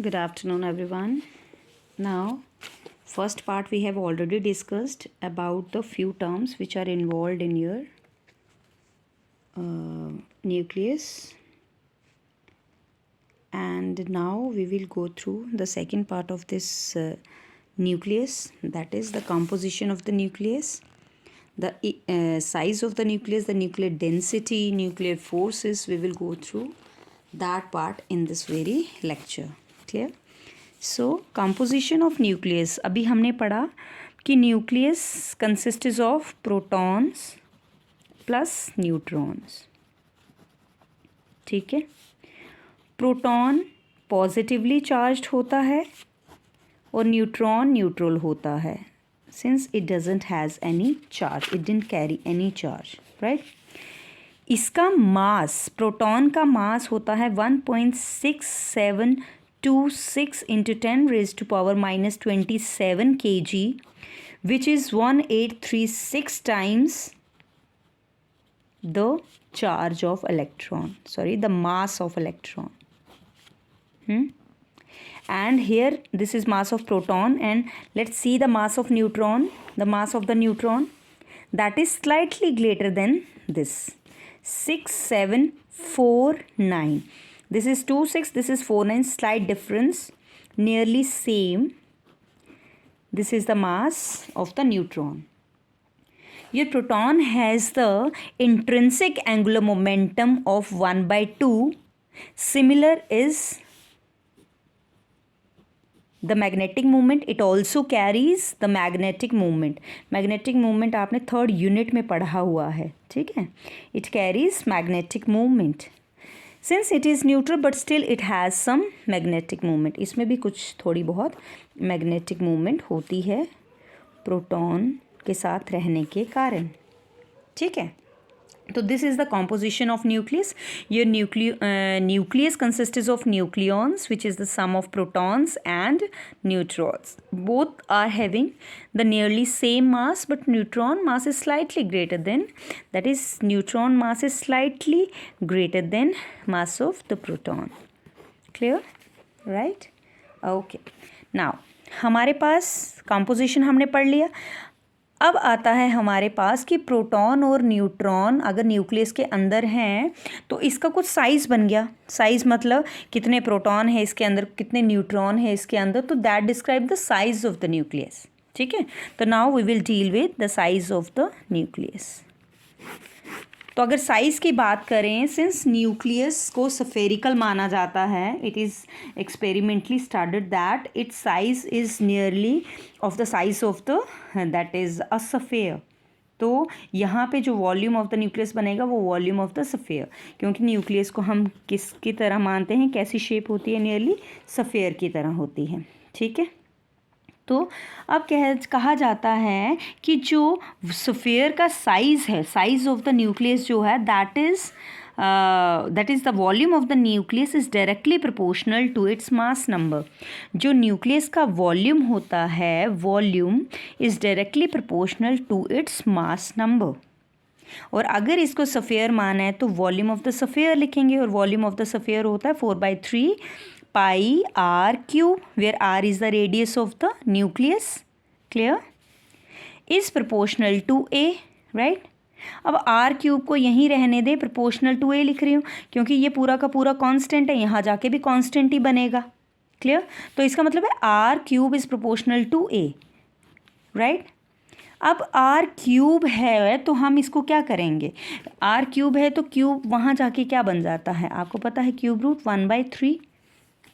Good afternoon, everyone. Now, first part we have already discussed about the few terms which are involved in your nucleus, and now we will go through the second part of this nucleus, that is the composition of the nucleus, the size of the nucleus, the nuclear density, nuclear forces. We will go through that part in this very lecture. Clear? So composition of nucleus, अभी हमने पढ़ा कि nucleus consist of protons plus neutrons. ठीक है, proton positively charged होता है और neutron neutral होता है. Since it doesn't has any charge, it didn't carry any charge, right. इसका मास, प्रोटॉन का मास होता है 1.6726 into 10 raised to power minus 27 kg, which is 1836 times the charge of electron, the mass of electron. And here this is mass of proton, and let's see the mass of neutron. The mass of the neutron, that is slightly greater than this, 6749. This is 26, this is 49, slight difference, nearly same. This is the mass of the neutron. Your proton has the intrinsic angular momentum of 1/2. Similar is the magnetic moment. It also carries the magnetic moment. Magnetic moment आपने third unit में पढ़ा हुआ है, ठीक है. It carries magnetic moment. Since it is neutral but still it has some magnetic moment. इसमें भी कुछ थोड़ी बहुत magnetic moment होती है प्रोटॉन के साथ रहने के कारण, ठीक है. तो this is the composition of nucleus. Your nucleus consists of nucleons, which is the sum of protons and neutrons. Both are having the nearly same mass, but neutron mass is slightly greater than, that is neutron mass is slightly greater than mass of the proton. Clear? Right? Okay. Now हमारे पास composition हमने पढ़ लिया. अब आता है हमारे पास कि proton और न्यूट्रॉन अगर न्यूक्लियस के अंदर हैं तो इसका कुछ साइज़ बन गया. साइज़ मतलब कितने प्रोटॉन है इसके अंदर, कितने न्यूट्रॉन है इसके अंदर, तो that describe the size of the nucleus. ठीक है, तो now we will deal with the size of the nucleus. तो अगर साइज़ की बात करें, सिंस न्यूक्लियस को सफेरिकल माना जाता है, it is experimentally studied that it's size is nearly of the size of the, that is a sphere. तो यहाँ पे जो वॉल्यूम ऑफ द न्यूक्लियस बनेगा वो वॉल्यूम ऑफ द सफ़ेयर, क्योंकि न्यूक्लियस को हम किसकी तरह मानते हैं, कैसी शेप होती है, नियरली सफ़ेयर की तरह होती है. ठीक है, तो अब कहा जाता है कि जो सफ़ेयर का साइज़ है, साइज़ ऑफ द न्यूक्लियस जो है, that is the volume of the nucleus is directly proportional to its mass number. जो न्यूक्लियस का वॉल्यूम होता है, volume is directly proportional to its mass number. और अगर इसको सफ़ेयर माना है तो वॉल्यूम ऑफ द सफ़ेयर लिखेंगे, और वॉल्यूम ऑफ द सफ़ेयर होता है 4/3 pi r cube, where r is the radius of the nucleus. Clear? is proportional to a, right? अब r क्यूब को यहीं रहने दे, प्रोपोर्शनल टू a लिख रही हूँ क्योंकि ये पूरा का पूरा कांस्टेंट है, यहाँ जाके भी कांस्टेंट ही बनेगा. क्लियर? तो इसका मतलब है r cube is proportional to a, right. अब r क्यूब है तो हम इसको क्या करेंगे, r क्यूब है तो क्यूब वहाँ जाके क्या बन जाता है, आपको पता है, क्यूब रूट 1/3.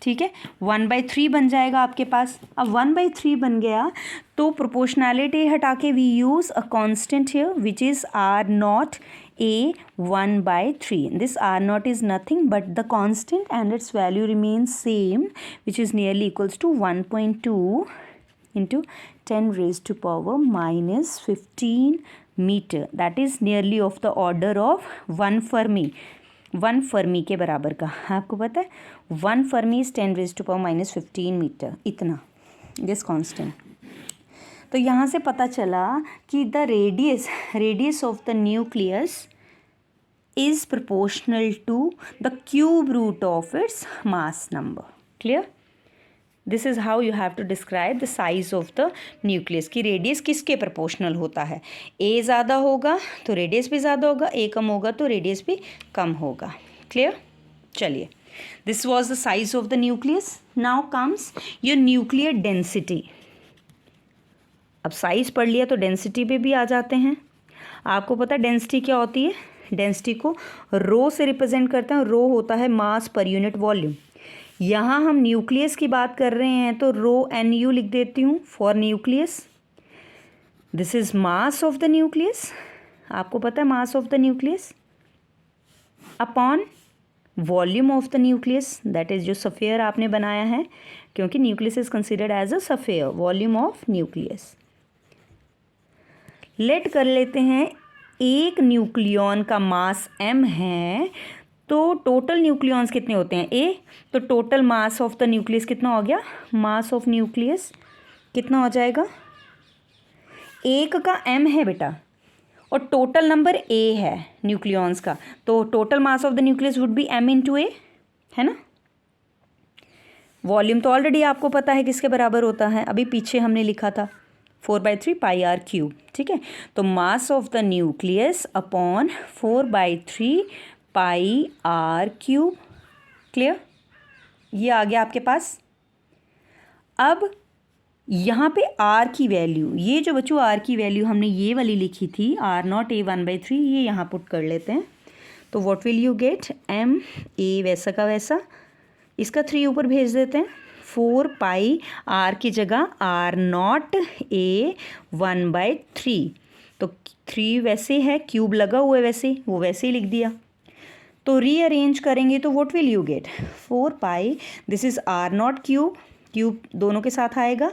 ठीक है, 1/3 बन जाएगा आपके पास. अब 1/3 बन गया तो प्रोपोर्शनैलिटी हटा के we use a constant here which is r0 a 1/3. This r0 is nothing but the constant and its value remains same, which is nearly equals to 1.2 into 10 raised to power minus 15 meter. That is nearly of the order of 1 Fermi. 1 Fermi के बराबर का, आपको पता है 1 Fermi is 10 raised to power minus 15 meter, इतना, this constant. तो यहाँ से पता चला कि the radius of the nucleus is proportional to the cube root of its mass number. Clear? This is how you have to describe the size of the nucleus कि radius किसके proportional होता है. ए ज़्यादा होगा तो रेडियस भी ज़्यादा होगा, ए कम होगा तो रेडियस भी कम होगा. क्लियर. चलिए, this was the size of the nucleus. Now comes your nuclear density. अब साइज पढ़ लिया तो डेंसिटी पे भी आ जाते हैं. आपको पता है डेंसिटी क्या होती है? डेंसिटी को रो से रिप्रेजेंट करते हैं. रो होता है मास पर यूनिट वॉल्यूम. यहाँ हम न्यूक्लियस की बात कर रहे हैं तो रो NU लिख देती हूँ for nucleus. This is mass of the nucleus. आपको पता है mass of the nucleus upon volume of the nucleus, that is जो सफेयर आपने बनाया है, क्योंकि nucleus is considered as a sphere. Volume of nucleus. Let कर लेते हैं एक न्यूक्लियॉन का मास m है तो टोटल न्यूक्लियॉन्स कितने होते हैं? A. तो total mass of the nucleus कितना हो गया? मास ऑफ न्यूक्लियस कितना हो जाएगा? एक का m है बेटा और टोटल नंबर A है न्यूक्लियॉन्स का, तो total mass of the nucleus would be m into A, है ना. वॉल्यूम तो ऑलरेडी आपको पता है किसके बराबर होता है, अभी पीछे हमने लिखा था 4/3 पाई आर क्यूब. ठीक है, तो mass of the nucleus upon 4/3 pi R cube. Clear. ये आ गया आपके पास. अब यहाँ पे आर की वैल्यू, ये जो बच्चों आर की वैल्यू हमने ये वाली लिखी थी R0 A 1/3, ये यहाँ पुट कर लेते हैं. तो what will you get? M A वैसा का वैसा, इसका 3 ऊपर भेज देते हैं. 4 पाई आर की जगह R0 A 1/3, तो 3 वैसे है, क्यूब लगा हुआ है वैसे, वो वैसे ही लिख दिया. तो रीअरेंज करेंगे तो what will you get? 4 pi, this is R0 cube, cube दोनों के साथ आएगा,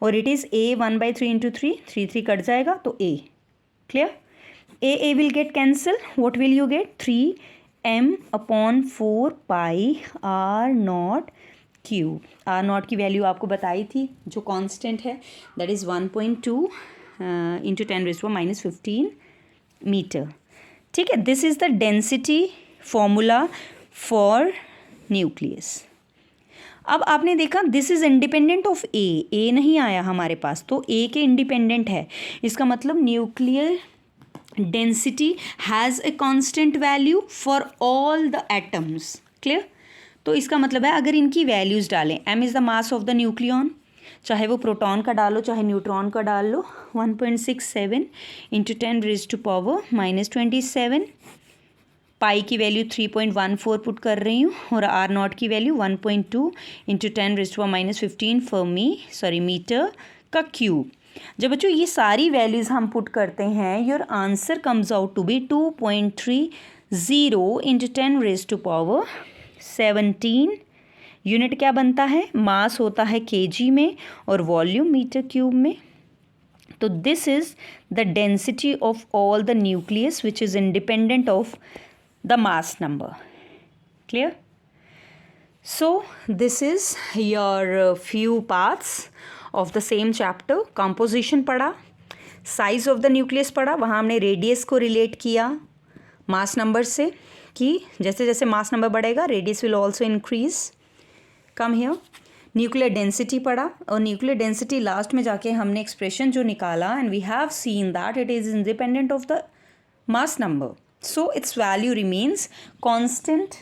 और it is A 1/3 into 3, 3 cut जाएगा तो A. Clear. A will get cancel. What will you get? 3m upon 4 pi R0 cube. R0 की value आपको बताई थी जो कांस्टेंट है, दैट इज़ 1.2 इंटू 10⁻⁻15 मीटर. ठीक है, this is the density formula for nucleus. अब आपने देखा दिस इज़ इंडिपेंडेंट ऑफ ए नहीं आया हमारे पास, तो ए के इंडिपेंडेंट है. इसका मतलब nuclear density has a constant value for all the atoms. Clear. तो इसका मतलब है अगर इनकी वैल्यूज़ डालें, m is the mass of the nucleon, चाहे वो प्रोटॉन का डालो चाहे न्यूट्रॉन का डाल लो, 1.67 इंटू 10⁻⁻27, पाई की वैल्यू 3.14 पुट कर रही हूँ, और R0 की वैल्यू 1.2 इंटू 10⁻⁻15 मीटर का क्यूब. जब बच्चों ये सारी वैल्यूज़ हम पुट करते हैं, your answer comes out to be 2.30 into 10⁻17. Unit क्या बनता है? मास होता है kg में और वॉल्यूम मीटर क्यूब में. तो this is the density of all the nucleus which is independent of the mass number. Clear. So this is your few parts of the same chapter. Composition पढ़ा, size of the nucleus पढ़ा, वहाँ हमने radius को relate किया mass number से, कि जैसे जैसे मास नंबर बढ़ेगा radius will also increase. Come here. Nuclear density पढ़ा, और न्यूक्लियर डेंसिटी लास्ट में जाके हमने एक्सप्रेशन जो निकाला, and we have seen that it is independent of the mass number. So its value remains constant,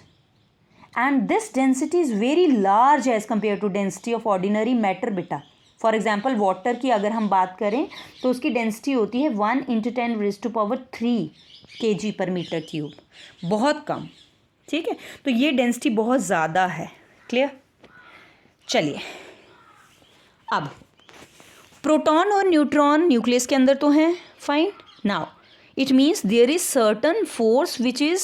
and this density is very large as compared to density of ordinary matter beta. For example, water की अगर हम बात करें तो उसकी density होती है 1 into 10⁻³ kg पर मीटर क्यूब, बहुत कम. ठीक है, तो ये डेंसिटी बहुत ज़्यादा है. क्लियर. चलिए, अब प्रोटॉन और न्यूट्रॉन न्यूक्लियस के अंदर तो हैं. Fine. Now it means there is certain force which is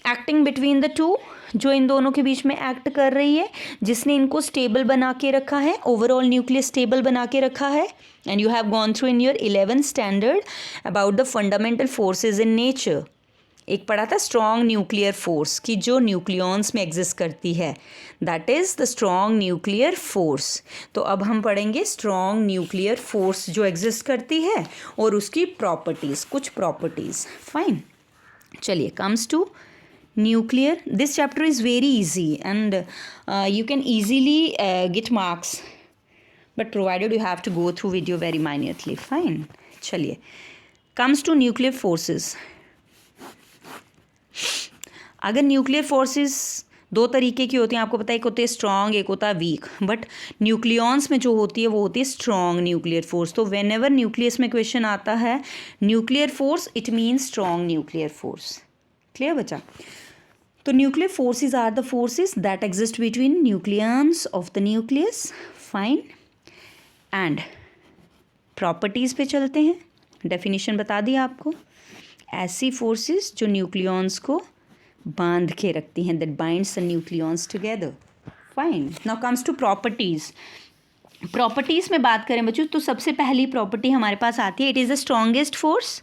acting between the two, जो इन दोनों के बीच में एक्ट कर रही है, जिसने इनको स्टेबल बना के रखा है, ओवरऑल न्यूक्लियस स्टेबल बना के रखा है. And you have gone through in your 11th standard about the fundamental forces in nature. एक पढ़ा था स्ट्रॉन्ग न्यूक्लियर फोर्स की जो न्यूक्लियॉन्स में एग्जिस्ट करती है, that is the strong nuclear force. तो अब हम पढ़ेंगे स्ट्रॉन्ग न्यूक्लियर फोर्स जो एग्जिस्ट करती है और उसकी प्रॉपर्टीज़, कुछ प्रॉपर्टीज़. फाइन. चलिए, comes to nuclear. This chapter is very easy and you can easily get marks, but provided you have to go through video very minutely. Fine. चलिए, comes to nuclear forces. अगर nuclear forces दो तरीके की होती हैं, आपको पता है, एक होती है स्ट्रॉन्ग, एक होता है वीक, बट न्यूक्लियॉन्स में जो होती है वो होती है स्ट्रॉन्ग न्यूक्लियर फोर्स. तो वेन एवर न्यूक्लियस में क्वेश्चन आता है nuclear force, it means strong nuclear force. Clear बच्चा? तो nuclear forces are the forces that exist between nucleons of the nucleus. Fine. And properties पे चलते हैं. डेफिनेशन बता दी आपको. ऐसी फोर्सेस जो न्यूक्लियॉन्स को बांध के रखती हैं, that binds the nucleons together. Fine. Now comes to properties. Properties में बात करें बच्चों, तो सबसे पहली प्रॉपर्टी हमारे पास आती है, it is the strongest force.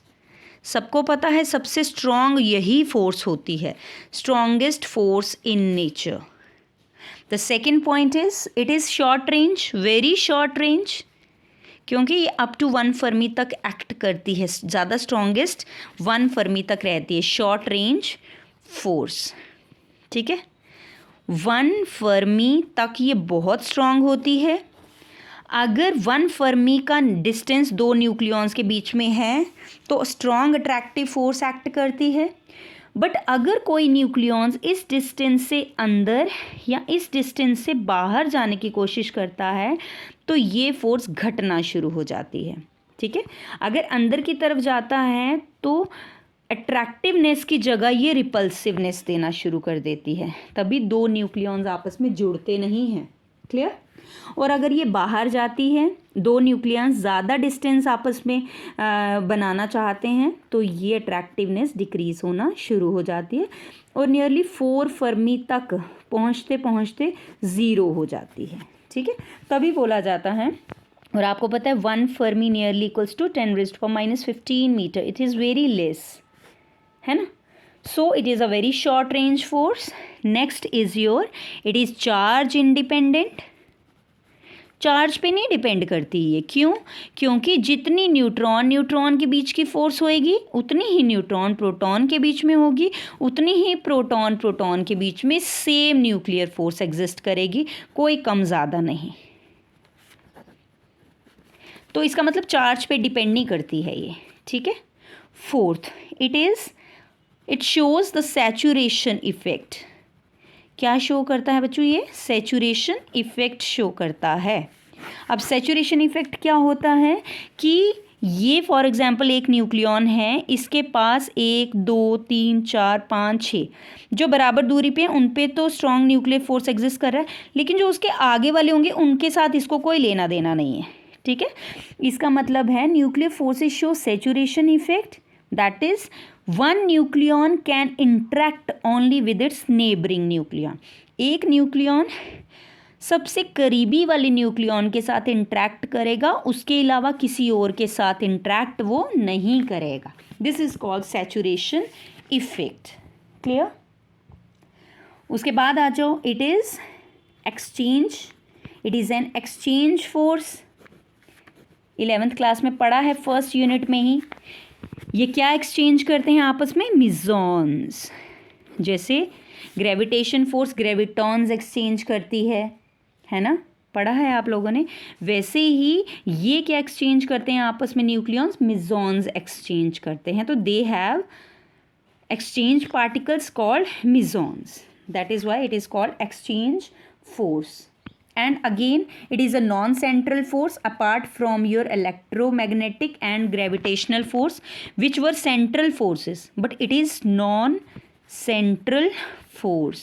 सबको पता है सबसे स्ट्रॉन्ग यही फोर्स होती है, strongest force in nature. The second point is it is short range, very short range, क्योंकि ये अप टू 1 फर्मी तक एक्ट करती है. ज़्यादा स्ट्रॉन्गेस्ट 1 फर्मी तक रहती है. Short range force. ठीक है, 1 फर्मी तक ये बहुत स्ट्रॉन्ग होती है. अगर 1 फर्मी का डिस्टेंस दो न्यूक्लियॉन्स के बीच में है तो स्ट्रॉन्ग अट्रैक्टिव फोर्स एक्ट करती है. बट अगर कोई न्यूक्लियॉन्स इस डिस्टेंस से अंदर या इस डिस्टेंस से बाहर जाने की कोशिश करता है तो ये फोर्स घटना शुरू हो जाती है. ठीक है, अगर अंदर की तरफ जाता है तो अट्रैक्टिवनेस की जगह ये रिपल्सिवनेस देना शुरू कर देती है. तभी दो न्यूक्लियॉन्स आपस में जुड़ते नहीं हैं. क्लियर? और अगर ये बाहर जाती है, दो न्यूक्लियॉन्स ज़्यादा डिस्टेंस आपस में बनाना चाहते हैं तो ये अट्रैक्टिवनेस डिक्रीज़ होना शुरू हो जाती है और नियरली 4 फर्मी तक पहुँचते पहुँचते 0 हो जाती है. ठीक है, तभी बोला जाता है, और आपको पता है 1 Fermi nearly equals to 10⁻⁻15 meter. It is very less, है ना. So it is a very short range force. Next is your, it is charge independent. Charge पे नहीं डिपेंड करती ये. क्यों? क्योंकि जितनी न्यूट्रॉन न्यूट्रॉन के बीच की फोर्स होएगी उतनी ही न्यूट्रॉन प्रोटॉन के बीच में होगी, उतनी ही प्रोटॉन प्रोटॉन के बीच में सेम न्यूक्लियर फोर्स एग्जिस्ट करेगी, कोई कम ज़्यादा नहीं. तो इसका मतलब चार्ज पे डिपेंड नहीं करती है ये. ठीक है. Fourth, it shows the saturation effect. क्या शो करता है बच्चों? ये सैचुरेशन इफेक्ट शो करता है. अब सैचुरेशन इफेक्ट क्या होता है कि ये फॉर एग्जांपल एक न्यूक्लियॉन है, इसके पास 1 2 3 4 5 6 जो बराबर दूरी पे हैं उन पे तो स्ट्रॉन्ग न्यूक्लियर फोर्स एग्जिस्ट कर रहा है, लेकिन जो उसके आगे वाले होंगे उनके साथ इसको कोई लेना देना नहीं है. ठीक है, इसका मतलब है nuclear forces show saturation effect, that is one nucleon can interact only with its neighbouring nucleon. एक न्यूक्लियॉन सबसे करीबी वाले न्यूक्लियॉन के साथ इंटरेक्ट करेगा, उसके अलावा किसी और के साथ इंटरेक्ट वो नहीं करेगा. This is called saturation effect. Clear? उसके बाद आ जाओ, it is exchange. It is an exchange force. 11th class में पढ़ा है, फर्स्ट यूनिट में ही. ये क्या एक्सचेंज करते हैं आपस में? मिजॉन्स. जैसे ग्रेविटेशन फोर्स ग्रेविटॉन्स एक्सचेंज करती है ना, पढ़ा है आप लोगों ने. वैसे ही ये क्या एक्सचेंज करते हैं आपस में? न्यूक्लियॉन्स मिजॉन्स एक्सचेंज करते हैं. तो they have exchange particles called mesons. That is why it is called exchange force. And again it is a non-central force apart from your electromagnetic and gravitational force which were central forces, but it is non-central force.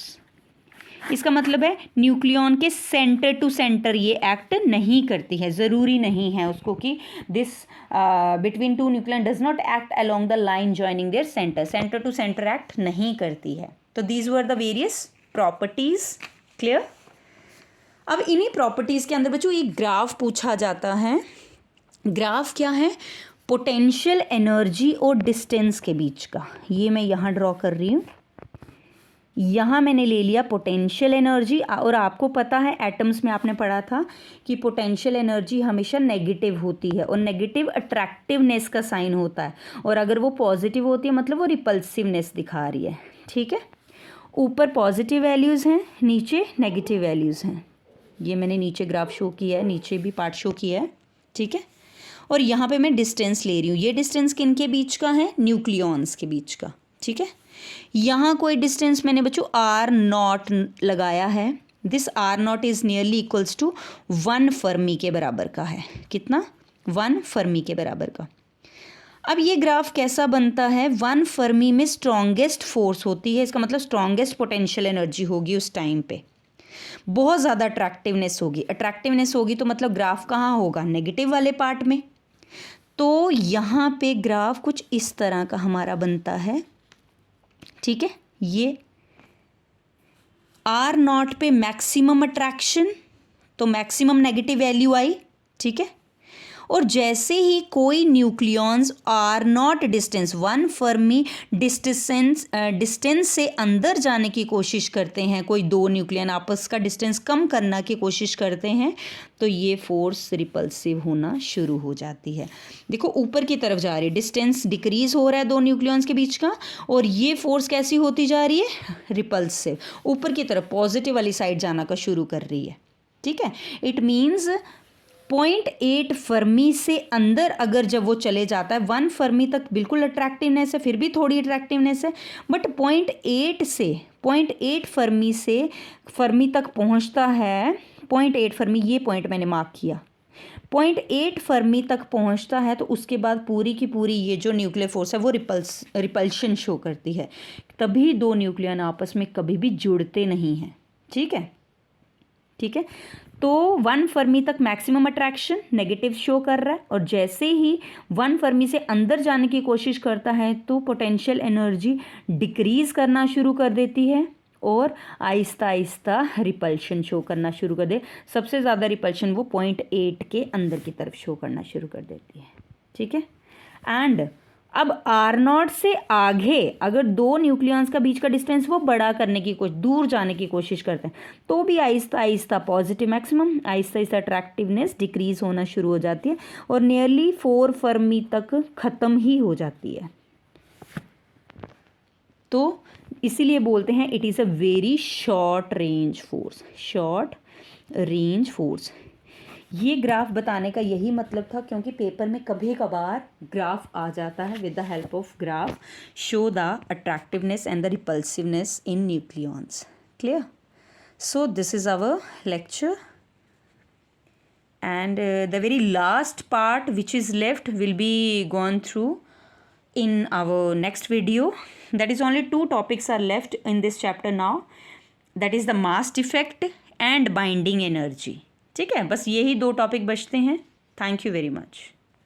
इसका मतलब है nucleon के center to center ये act नहीं करती है. ज़रूरी नहीं है उसको कि this between two nucleon does not act along the line joining their center. Center to center act नहीं करती है. तो these were the various properties. Clear? अब इन्हीं प्रॉपर्टीज़ के अंदर बच्चों एक ग्राफ पूछा जाता है. ग्राफ क्या है? पोटेंशियल एनर्जी और डिस्टेंस के बीच का. ये मैं यहाँ ड्रॉ कर रही हूँ. यहाँ मैंने ले लिया पोटेंशियल एनर्जी, और आपको पता है एटम्स में आपने पढ़ा था कि पोटेंशियल एनर्जी हमेशा नेगेटिव होती है और नेगेटिव अट्रैक्टिवनेस का साइन होता है, और अगर वो पॉजिटिव होती है मतलब वो रिपल्सिवनेस दिखा रही है. ठीक है. ऊपर पॉजिटिव वैल्यूज़ हैं, नीचे नेगेटिव वैल्यूज़ हैं। ये मैंने नीचे ग्राफ शो किया है, नीचे भी पार्ट शो किया है, ठीक है। और यहाँ पे मैं डिस्टेंस ले रही हूँ। ये डिस्टेंस किन के बीच का है? न्यूक्लियॉन्स के बीच का, ठीक है। यहाँ कोई डिस्टेंस मैंने बच्चों R0 लगाया है। This R0 is nearly equals to 1 Fermi के बराबर का है। कितना? 1 फर्मी के बराबर का। अब ये ग्राफ कैसा बनता है? 1 फर्मी में स्ट्रॉन्गेस्ट फोर्स होती है, इसका मतलब स्ट्रॉन्गेस्ट पोटेंशियल एनर्जी होगी उस टाइम पे, बहुत ज़्यादा अट्रैक्टिवनेस होगी। अट्रैक्टिवनेस होगी तो मतलब ग्राफ कहाँ होगा? नेगेटिव वाले पार्ट में। तो यहाँ पे ग्राफ कुछ इस तरह का हमारा बनता है, ठीक है। ये R0 पे मैक्सिमम अट्रैक्शन, तो मैक्सिमम नेगेटिव वैल्यू आई, ठीक है। और जैसे ही कोई nucleons R0 distance 1 Fermi distance से अंदर जाने की कोशिश करते हैं, कोई दो न्यूक्लियन आपस का डिस्टेंस कम करने की कोशिश करते हैं, तो ये फोर्स रिपल्सिव होना शुरू हो जाती है। देखो ऊपर की तरफ जा रही है, डिस्टेंस डिक्रीज हो रहा है दो न्यूक्लियॉन्स के बीच का, और ये फोर्स कैसी होती जा रही है? रिपल्सिव, ऊपर की तरफ पॉजिटिव वाली साइड जाना का शुरू कर रही है, ठीक है। इट मीन्स 0.8 फर्मी से अंदर अगर जब वो चले जाता है, 1 फर्मी तक बिल्कुल अट्रैक्टिवनेस है, फिर भी थोड़ी अट्रैक्टिवनेस है, बट 0.8 फर्मी तक पहुंचता है। 0.8 फर्मी, ये पॉइंट मैंने मार्क किया, 0.8 फर्मी तक पहुंचता है, तो उसके बाद पूरी की पूरी ये जो न्यूक्लियर फोर्स है वो रिपल्शन शो करती है। तभी दो न्यूक्लियन आपस में कभी भी जुड़ते नहीं हैं, ठीक है, ठीक है। तो 1 फर्मी तक मैक्सिमम अट्रैक्शन नेगेटिव शो कर रहा है, और जैसे ही 1 फर्मी से अंदर जाने की कोशिश करता है तो पोटेंशियल एनर्जी डिक्रीज करना शुरू कर देती है, और आहिस्ता आहिस्ता रिपल्शन शो करना शुरू कर दे। सबसे ज़्यादा रिपल्शन वो 0.8 के अंदर की तरफ शो करना शुरू कर देती है, ठीक है। एंड अब R0 से आगे अगर दो न्यूक्लियॉन्स का बीच का डिस्टेंस वो बड़ा करने की कोशिश, दूर जाने की कोशिश करते हैं, तो भी Aahista Aahista positive maximum, Aahista Aahista attractiveness decrease होना शुरू हो जाती है, और नियरली 4 फर्मी तक ख़त्म ही हो जाती है। तो इसीलिए बोलते हैं it is a very short range force, short range force. ये ग्राफ बताने का यही मतलब था, क्योंकि पेपर में कभी कभार ग्राफ आ जाता है। With the help of graph show the attractiveness and the repulsiveness in nucleons. Clear? So this is our lecture, and the very last part which is left will be gone through in our next video. That is only 2 topics are left in this chapter now, that is the mass defect and binding energy. ठीक है, बस यही 2 topic बचते हैं। Thank you very much.